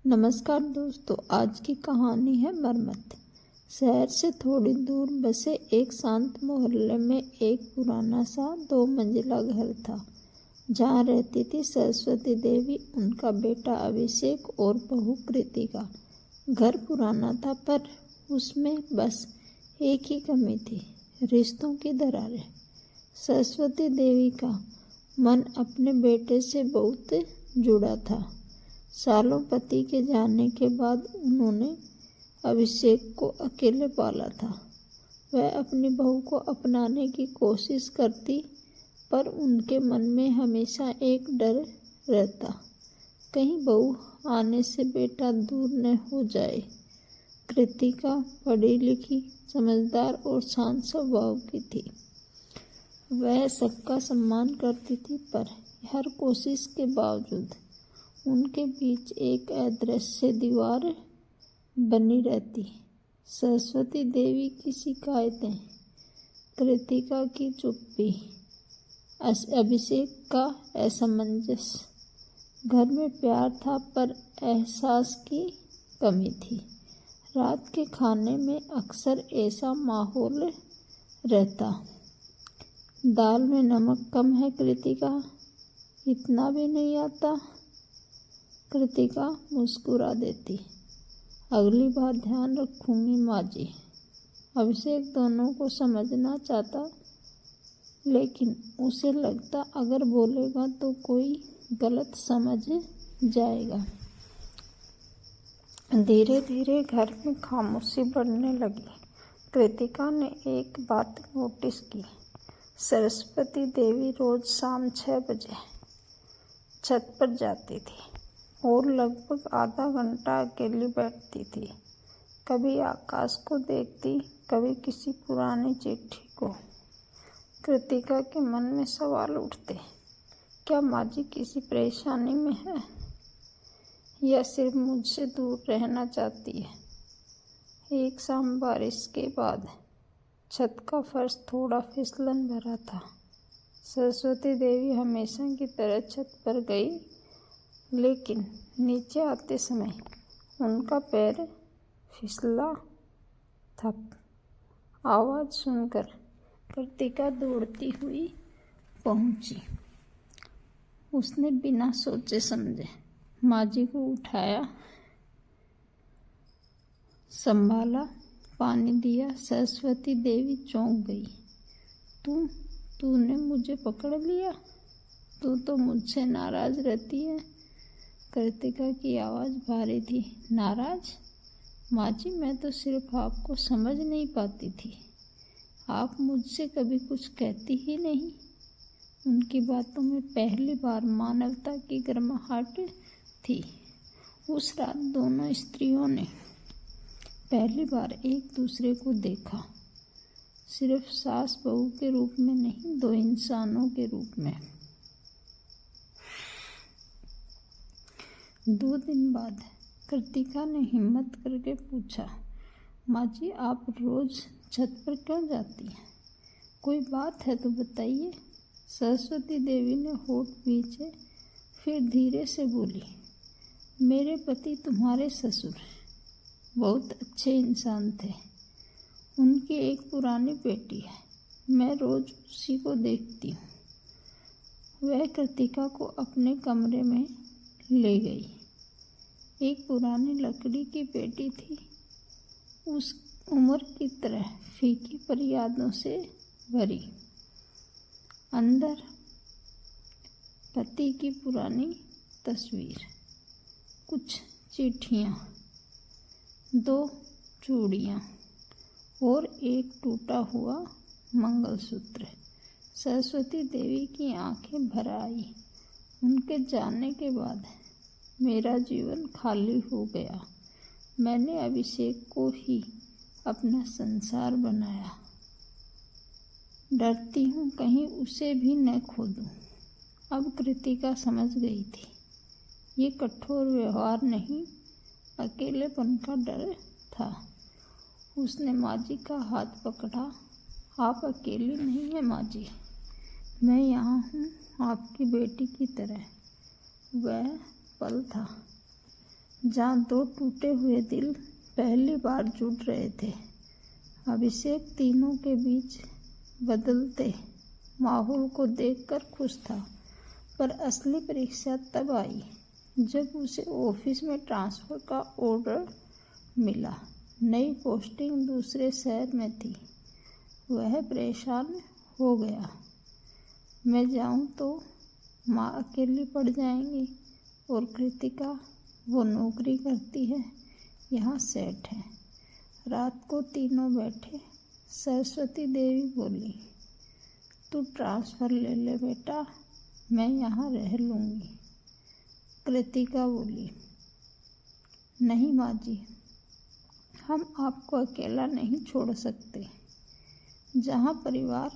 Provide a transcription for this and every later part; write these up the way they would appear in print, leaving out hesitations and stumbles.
नमस्कार दोस्तों, आज की कहानी है मरमत। शहर से थोड़ी दूर बसे एक शांत मोहल्ले में एक पुराना सा 2 मंजिला घर था, जहाँ रहती थी सरस्वती देवी, उनका बेटा अभिषेक और बहू कृतिका। घर पुराना था, पर उसमें बस एक ही कमी थी, रिश्तों की दरारें। सरस्वती देवी का मन अपने बेटे से बहुत जुड़ा था। सालों पति के जाने के बाद उन्होंने अभिषेक को अकेले पाला था। वह अपनी बहू को अपनाने की कोशिश करती, पर उनके मन में हमेशा एक डर रहता, कहीं बहू आने से बेटा दूर न हो जाए। कृतिका पढ़ी लिखी, समझदार और शांत स्वभाव की थी। वह सबका सम्मान करती थी, पर हर कोशिश के बावजूद उनके बीच एक अदृश्य दीवार बनी रहती। सरस्वती देवी की शिकायतें, कृतिका की चुप्पी, अभिषेक का असमंजस। घर में प्यार था, पर एहसास की कमी थी। रात के खाने में अक्सर ऐसा माहौल रहता, दाल में नमक कम है कृतिका, इतना भी नहीं आता। कृतिका मुस्कुरा देती, अगली बार ध्यान रखूंगी माँ जी। अभिषेक दोनों को समझना चाहता, लेकिन उसे लगता अगर बोलेगा तो कोई गलत समझ जाएगा। धीरे धीरे घर में खामोशी बढ़ने लगी। कृतिका ने एक बात नोटिस की, सरस्वती देवी रोज शाम 6 बजे छत पर जाती थी और लगभग आधा घंटा अकेली बैठती थी। कभी आकाश को देखती, कभी किसी पुरानी चिट्ठी को। कृतिका के मन में सवाल उठते, क्या माँ जी किसी परेशानी में है या सिर्फ मुझसे दूर रहना चाहती है। एक शाम बारिश के बाद छत का फर्श थोड़ा फिसलन भरा था। सरस्वती देवी हमेशा की तरह छत पर गई, लेकिन नीचे आते समय उनका पैर फिसला था। आवाज़ सुनकर कृतिका दौड़ती हुई पहुंची। उसने बिना सोचे समझे माँ जी को उठाया, संभाला, पानी दिया। सरस्वती देवी चौंक गई। तूने मुझे पकड़ लिया? तू तो मुझसे नाराज रहती है। कृतिका की आवाज़ भारी थी। नाराज? माँ जी, मैं तो सिर्फ आपको समझ नहीं पाती थी। आप मुझसे कभी कुछ कहती ही नहीं। उनकी बातों में पहली बार मानवता की गर्माहट थी। उस रात दोनों स्त्रियों ने पहली बार एक दूसरे को देखा, सिर्फ सास बहू के रूप में नहीं, 2 इंसानों के रूप में। 2 दिन बाद कृतिका ने हिम्मत करके पूछा, माँ जी आप रोज छत पर क्यों जाती हैं? कोई बात है तो बताइए। सरस्वती देवी ने होठ भींचे, फिर धीरे से बोली, मेरे पति तुम्हारे ससुर बहुत अच्छे इंसान थे। उनकी एक पुरानी बेटी है, मैं रोज उसी को देखती हूँ। वह कृतिका को अपने कमरे में ले गई। एक पुरानी लकड़ी की पेटी थी, उस उम्र की तरह फीकी पर यादों से भरी। अंदर पति की पुरानी तस्वीर, कुछ चिट्ठियाँ, 2 चूड़ियाँ और एक टूटा हुआ मंगलसूत्र। सरस्वती देवी की आंखें भर आई। उनके जाने के बाद मेरा जीवन खाली हो गया। मैंने अभिषेक को ही अपना संसार बनाया। डरती हूँ कहीं उसे भी न खो दूँ। अब कृतिका समझ गई थी, ये कठोर व्यवहार नहीं, अकेलेपन का डर था। उसने माँ जी का हाथ पकड़ा, आप अकेली नहीं हैं माँ जी, मैं यहाँ हूँ आपकी बेटी की तरह। वह पल था जहाँ दो टूटे हुए दिल पहली बार जुड़ रहे थे। अभिषेक तीनों के बीच बदलते माहौल को देखकर खुश था, पर असली परीक्षा तब आई जब उसे ऑफिस में ट्रांसफ़र का ऑर्डर मिला। नई पोस्टिंग दूसरे शहर में थी। वह परेशान हो गया। मैं जाऊं तो माँ अकेली पड़ जाएंगी, और कृतिका, वो नौकरी करती है, यहाँ सेट है। रात को तीनों बैठे। सरस्वती देवी बोली, तू ट्रांसफ़र ले ले बेटा, मैं यहाँ रह लूँगी। कृतिका बोली, नहीं माँ जी, हम आपको अकेला नहीं छोड़ सकते। जहाँ परिवार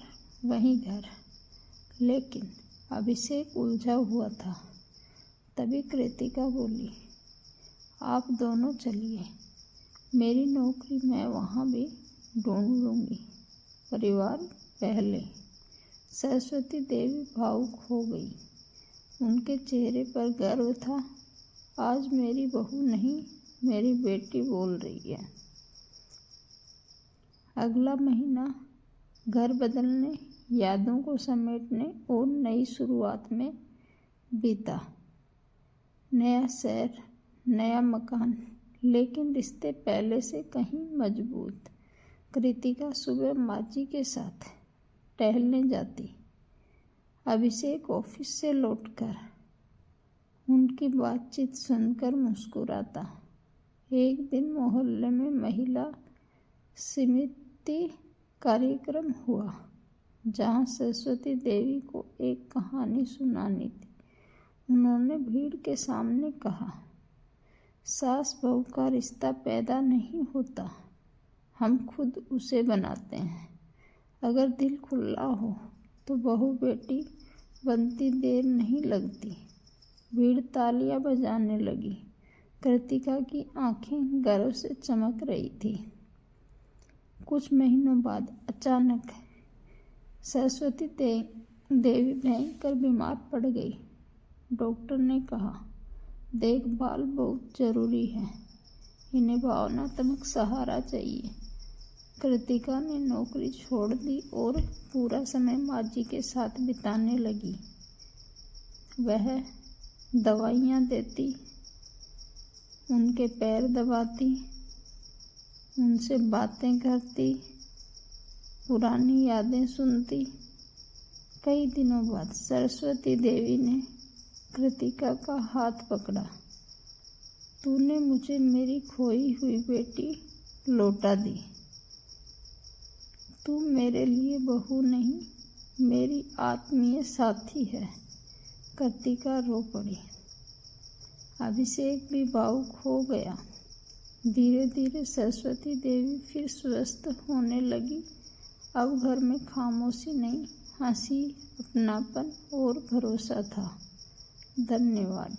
वहीं घर। लेकिन अभिषेक उलझा हुआ था। तभी कृतिका बोली, आप दोनों चलिए, मेरी नौकरी मैं वहाँ भी ढूंढ लूँगी, परिवार पहले। सरस्वती देवी भावुक हो गई। उनके चेहरे पर गर्व था। आज मेरी बहू नहीं, मेरी बेटी बोल रही है। अगला महीना घर बदलने, यादों को समेटने और नई शुरुआत में बीता। नया शहर, नया मकान, लेकिन रिश्ते पहले से कहीं मजबूत। कृतिका सुबह माँ जी के साथ टहलने जाती। अभिषेक ऑफिस से लौटकर उनकी बातचीत सुनकर मुस्कुराता। एक दिन मोहल्ले में महिला समिति कार्यक्रम हुआ, जहाँ सरस्वती देवी को एक कहानी सुनानी थी। उन्होंने भीड़ के सामने कहा, सास बहू का रिश्ता पैदा नहीं होता, हम खुद उसे बनाते हैं। अगर दिल खुला हो तो बहू बेटी बनती देर नहीं लगती। भीड़ तालियां बजाने लगी। कृतिका की आंखें गर्व से चमक रही थी। कुछ महीनों बाद अचानक सरस्वती देवी भयंकर बीमार पड़ गई। डॉक्टर ने कहा, देखभाल बहुत जरूरी है, इन्हें भावनात्मक सहारा चाहिए। कृतिका ने नौकरी छोड़ दी और पूरा समय माँ जी के साथ बिताने लगी। वह दवाइयाँ देती, उनके पैर दबाती, उनसे बातें करती, पुरानी यादें सुनती। कई दिनों बाद सरस्वती देवी ने कृतिका का हाथ पकड़ा। तूने मुझे मेरी खोई हुई बेटी लौटा दी। तू मेरे लिए बहू नहीं, मेरी आत्मीय साथी है। कृतिका रो पड़ी। अभिषेक भी भावुक हो गया। धीरे धीरे सरस्वती देवी फिर स्वस्थ होने लगी। अब घर में खामोशी नहीं, हंसी, अपनापन और भरोसा था। धन्यवाद।